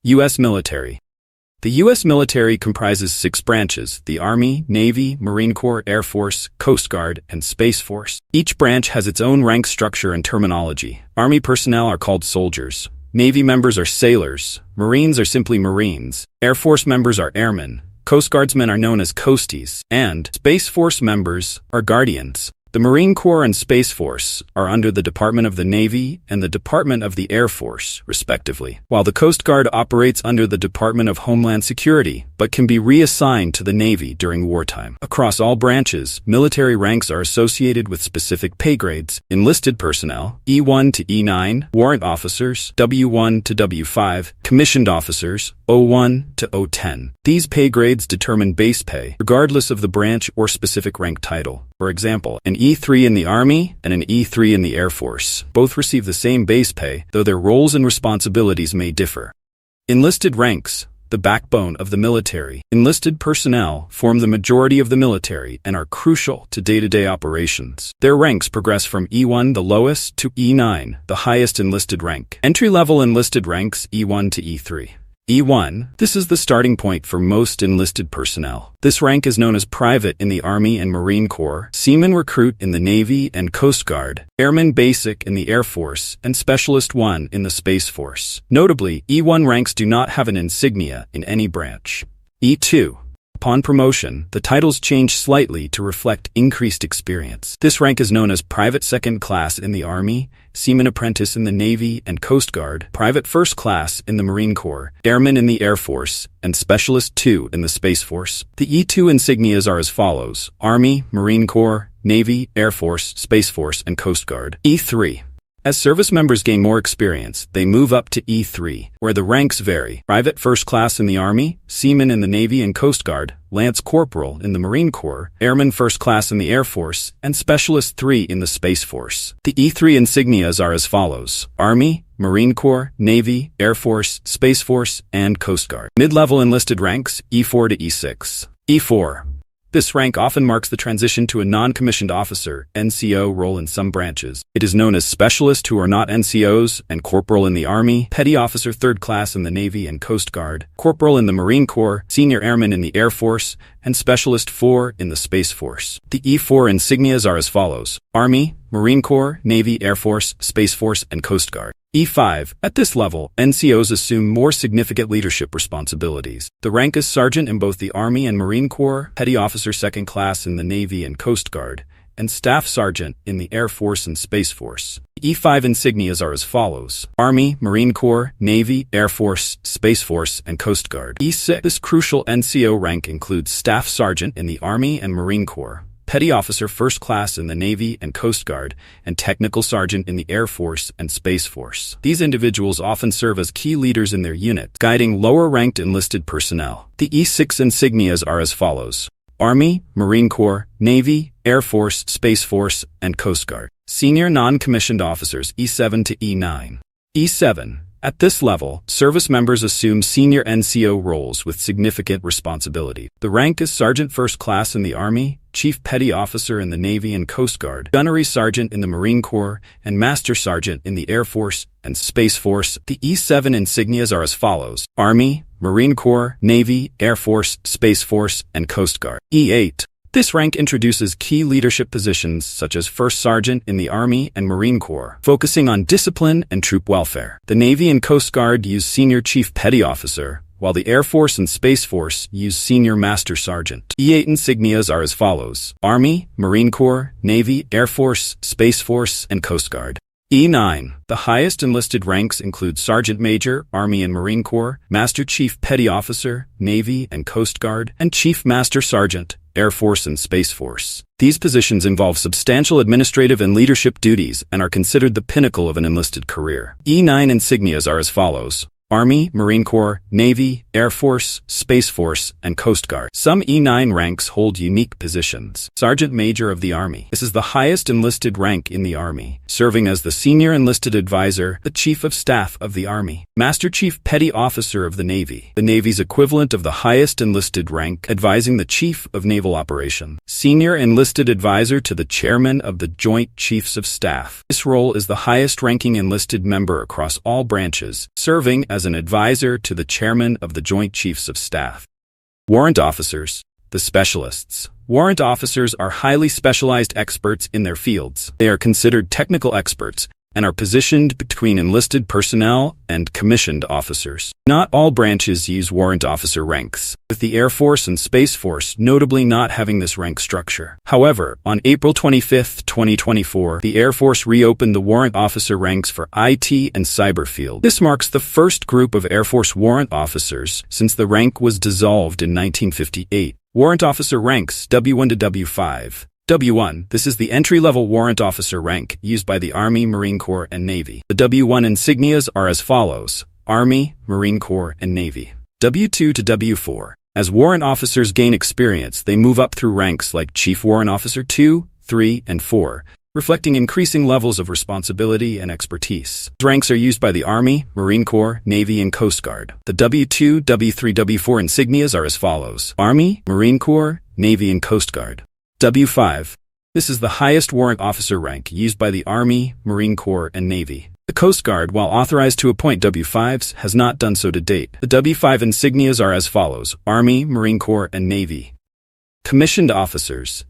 U.S. Military. The U.S. military comprises 6 branches: the Army, Navy, Marine Corps, Air Force, Coast Guard, and Space Force. Each branch has its own rank structure and terminology. Army personnel are called soldiers. Navy members are sailors. Marines are simply Marines. Air Force members are airmen. Coast Guardsmen are known as coasties. And Space Force members are guardians. The Marine Corps and Space Force are under the Department of the Navy and the Department of the Air Force, respectively, while the Coast Guard operates under the Department of Homeland Security, but can be reassigned to the Navy during wartime. Across all branches, military ranks are associated with specific pay grades: enlisted personnel, E1 to E9, warrant officers, W1 to W5, commissioned officers, O1 to O10. These pay grades determine base pay, regardless of the branch or specific rank title. For example, an E3 in the Army and an E3 in the Air Force both receive the same base pay, though their roles and responsibilities may differ. Enlisted ranks, the backbone of the military. Enlisted personnel form the majority of the military and are crucial to day-to-day operations. Their ranks progress from E1, the lowest, to E9, the highest enlisted rank. Entry-level enlisted ranks E1 to E3. E1. This is the starting point for most enlisted personnel. This rank is known as private in the Army and Marine Corps, seaman recruit in the Navy and Coast Guard, airman basic in the Air Force, and specialist 1 in the Space Force. Notably, E1 ranks do not have an insignia in any branch. E2. Upon promotion, the titles change slightly to reflect increased experience. This rank is known as Private Second Class in the Army, Seaman Apprentice in the Navy and Coast Guard, Private First Class in the Marine Corps, Airman in the Air Force, and Specialist 2 in the Space Force. The E2 insignias are as follows: Army, Marine Corps, Navy, Air Force, Space Force, and Coast Guard. E3. As service members gain more experience, they move up to E3, where the ranks vary: Private First Class in the Army, Seaman in the Navy and Coast Guard, Lance Corporal in the Marine Corps, Airman First Class in the Air Force, and Specialist 3 in the Space Force. The E3 insignias are as follows: Army, Marine Corps, Navy, Air Force, Space Force, and Coast Guard. Mid-level enlisted ranks, E4 to E6. E4. This rank often marks the transition to a non-commissioned officer (NCO) role in some branches. It is known as Specialist who are not NCOs, and Corporal in the Army, Petty Officer 3rd Class in the Navy and Coast Guard, Corporal in the Marine Corps, Senior Airman in the Air Force, and Specialist 4 in the Space Force. The E4 insignias are as follows: Army, Marine Corps, Navy, Air Force, Space Force, and Coast Guard. E5. At this level, NCOs assume more significant leadership responsibilities. The rank is Sergeant in both the Army and Marine Corps, Petty Officer 2nd Class in the Navy and Coast Guard, and Staff Sergeant in the Air Force and Space Force. E5 insignias are as follows: Army, Marine Corps, Navy, Air Force, Space Force, and Coast Guard. E6. This crucial NCO rank includes Staff Sergeant in the Army and Marine Corps, Petty Officer 1st Class in the Navy and Coast Guard, and Technical Sergeant in the Air Force and Space Force. These individuals often serve as key leaders in their unit, guiding lower-ranked enlisted personnel. The E6 insignias are as follows: Army, Marine Corps, Navy, Air Force, Space Force, and Coast Guard. Senior non-commissioned officers, E7 to E9. E7. At this level, service members assume senior NCO roles with significant responsibility. The rank is Sergeant First Class in the Army, Chief Petty Officer in the Navy and Coast Guard, Gunnery Sergeant in the Marine Corps, and Master Sergeant in the Air Force and Space Force. The E7 insignias are as follows: Army, Marine Corps, Navy, Air Force, Space Force, and Coast Guard. E8. This rank introduces key leadership positions such as First Sergeant in the Army and Marine Corps, focusing on discipline and troop welfare. The Navy and Coast Guard use Senior Chief Petty Officer, while the Air Force and Space Force use Senior Master Sergeant. E8 insignias are as follows: Army, Marine Corps, Navy, Air Force, Space Force, and Coast Guard. E9. The highest enlisted ranks include Sergeant Major, Army and Marine Corps, Master Chief Petty Officer, Navy and Coast Guard, and Chief Master Sergeant, Air Force and Space Force. These positions involve substantial administrative and leadership duties and are considered the pinnacle of an enlisted career. E9 insignias are as follows: Army, Marine Corps, Navy, Air Force, Space Force, and Coast Guard. Some E9 ranks hold unique positions. Sergeant Major of the Army. This is the highest enlisted rank in the Army, serving as the Senior Enlisted Advisor, the Chief of Staff of the Army. Master Chief Petty Officer of the Navy. The Navy's equivalent of the highest enlisted rank, advising the Chief of Naval Operations. Senior Enlisted Advisor to the Chairman of the Joint Chiefs of Staff. This role is the highest-ranking enlisted member across all branches, serving as an advisor to the Chairman of the Joint Chiefs of Staff. Warrant Officers, the specialists. Warrant officers are highly specialized experts in their fields. They are considered technical experts and are positioned between enlisted personnel and commissioned officers. Not all branches use warrant officer ranks, with the Air Force and Space Force notably not having this rank structure. However, on April 25, 2024, the Air Force reopened the warrant officer ranks for IT and cyber field. This marks the first group of Air Force warrant officers since the rank was dissolved in 1958. Warrant officer ranks W1 to W5. W1, this is the entry-level warrant officer rank used by the Army, Marine Corps, and Navy. The W1 insignias are as follows: Army, Marine Corps, and Navy. W2 to W4. As warrant officers gain experience, they move up through ranks like Chief Warrant Officer 2, 3, and 4, reflecting increasing levels of responsibility and expertise. These ranks are used by the Army, Marine Corps, Navy, and Coast Guard. The W2, W3, W4 insignias are as follows: Army, Marine Corps, Navy, and Coast Guard. W5. This is the highest warrant officer rank used by the Army, Marine Corps, and Navy. The Coast Guard, while authorized to appoint W5s, has not done so to date. The W5 insignias are as follows: Army, Marine Corps, and Navy. Commissioned officers.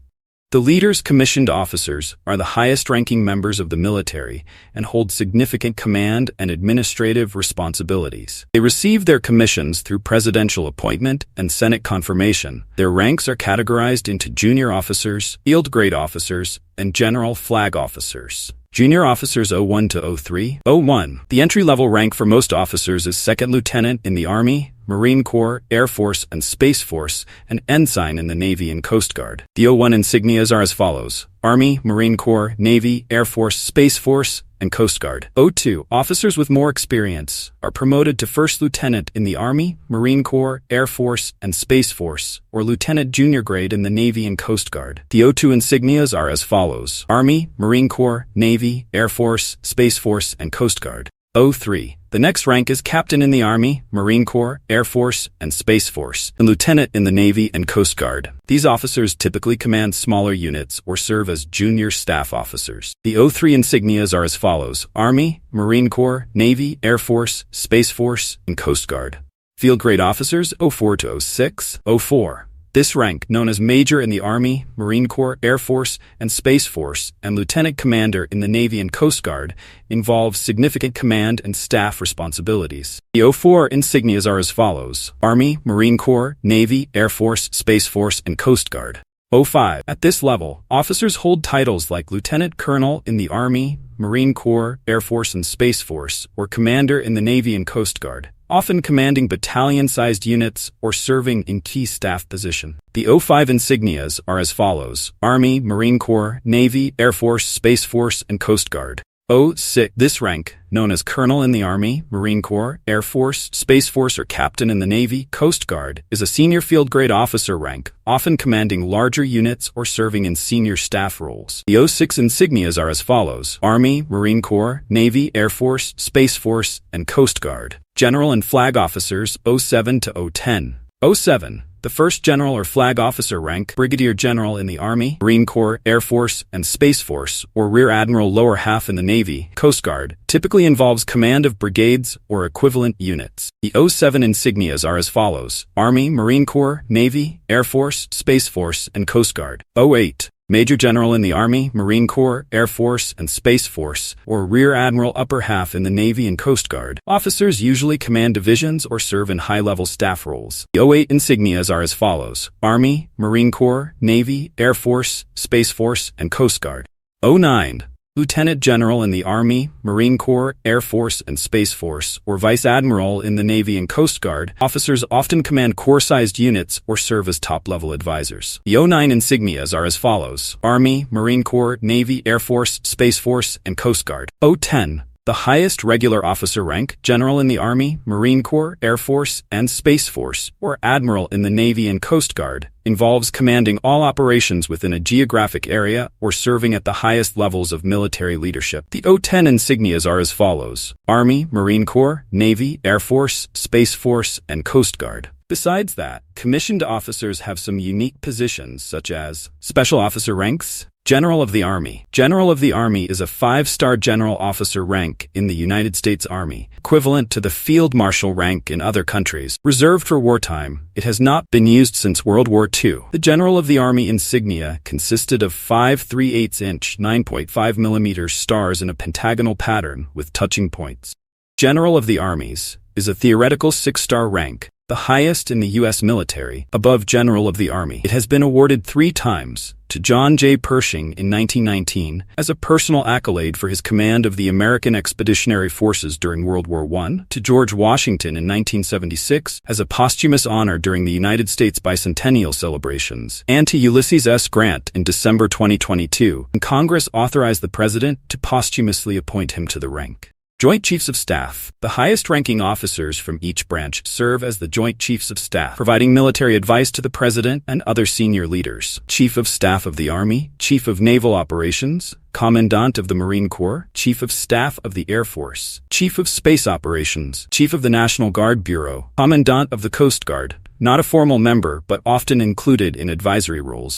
The leaders' commissioned officers are the highest-ranking members of the military and hold significant command and administrative responsibilities. They receive their commissions through presidential appointment and Senate confirmation. Their ranks are categorized into junior officers, field grade officers, and general flag officers. Junior officers 01 to 03. 01. The entry-level rank for most officers is second lieutenant in the Army, Marine Corps, Air Force, and Space Force, and ensign in the Navy and Coast Guard. The 01 insignias are as follows: Army, Marine Corps, Navy, Air Force, Space Force, and Coast Guard. 02. Officers with more experience are promoted to first lieutenant in the Army, Marine Corps, Air Force, and Space Force, or lieutenant junior grade in the Navy and Coast Guard. The 02 insignias are as follows: Army, Marine Corps, Navy, Air Force, Space Force, and Coast Guard. 03. The next rank is captain in the Army, Marine Corps, Air Force, and Space Force, and lieutenant in the Navy and Coast Guard. These officers typically command smaller units or serve as junior staff officers. The 03 insignias are as follows: Army, Marine Corps, Navy, Air Force, Space Force, and Coast Guard. Field grade officers 04 to 06. 04. This rank, known as Major in the Army, Marine Corps, Air Force, and Space Force, and Lieutenant Commander in the Navy and Coast Guard, involves significant command and staff responsibilities. The 04 insignias are as follows: Army, Marine Corps, Navy, Air Force, Space Force, and Coast Guard. 05. At this level, officers hold titles like Lieutenant Colonel in the Army, Marine Corps, Air Force, and Space Force, or Commander in the Navy and Coast Guard, often commanding battalion-sized units or serving in key staff position. The 05 insignias are as follows: Army, Marine Corps, Navy, Air Force, Space Force, and Coast Guard. 06. This rank, known as Colonel in the Army, Marine Corps, Air Force, Space Force, or Captain in the Navy, Coast Guard, is a senior field grade officer rank, often commanding larger units or serving in senior staff roles. The 06 insignias are as follows: Army, Marine Corps, Navy, Air Force, Space Force, and Coast Guard. General and Flag Officers 07 to 010. 07. The first general or flag officer rank, Brigadier General in the Army, Marine Corps, Air Force, and Space Force, or Rear Admiral lower half in the Navy, Coast Guard, typically involves command of brigades or equivalent units. The 07 insignias are as follows: Army, Marine Corps, Navy, Air Force, Space Force, and Coast Guard. 08. Major General in the Army, Marine Corps, Air Force, and Space Force, or Rear Admiral upper half in the Navy and Coast Guard. Officers usually command divisions or serve in high-level staff roles. The 08 insignias are as follows: Army, Marine Corps, Navy, Air Force, Space Force, and Coast Guard. 09. Lieutenant General in the Army, Marine Corps, Air Force, and Space Force, or Vice Admiral in the Navy and Coast Guard. Officers often command corps-sized units or serve as top-level advisors. The 09 insignias are as follows: Army, Marine Corps, Navy, Air Force, Space Force, and Coast Guard. 010. The highest regular officer rank, General in the Army, Marine Corps, Air Force, and Space Force, or Admiral in the Navy and Coast Guard, involves commanding all operations within a geographic area or serving at the highest levels of military leadership. The O10 insignias are as follows: Army, Marine Corps, Navy, Air Force, Space Force, and Coast Guard. Besides that, commissioned officers have some unique positions such as Special Officer ranks, General of the Army. General of the Army is a 5-star general officer rank in the United States Army, equivalent to the Field Marshal rank in other countries. Reserved for wartime, it has not been used since World War II. The General of the Army insignia consisted of 5 3/8-inch 9.5 mm stars in a pentagonal pattern with touching points. General of the Armies is a theoretical 6-star rank, the highest in the U.S. military, above General of the Army. It has been awarded 3 times, to John J. Pershing in 1919 as a personal accolade for his command of the American Expeditionary Forces during World War I, to George Washington in 1976 as a posthumous honor during the United States bicentennial celebrations, and to Ulysses S. Grant in December 2022, when Congress authorized the President to posthumously appoint him to the rank. Joint Chiefs of Staff. The highest-ranking officers from each branch serve as the Joint Chiefs of Staff, providing military advice to the President and other senior leaders. Chief of Staff of the Army, Chief of Naval Operations, Commandant of the Marine Corps, Chief of Staff of the Air Force, Chief of Space Operations, Chief of the National Guard Bureau, Commandant of the Coast Guard, not a formal member but often included in advisory roles.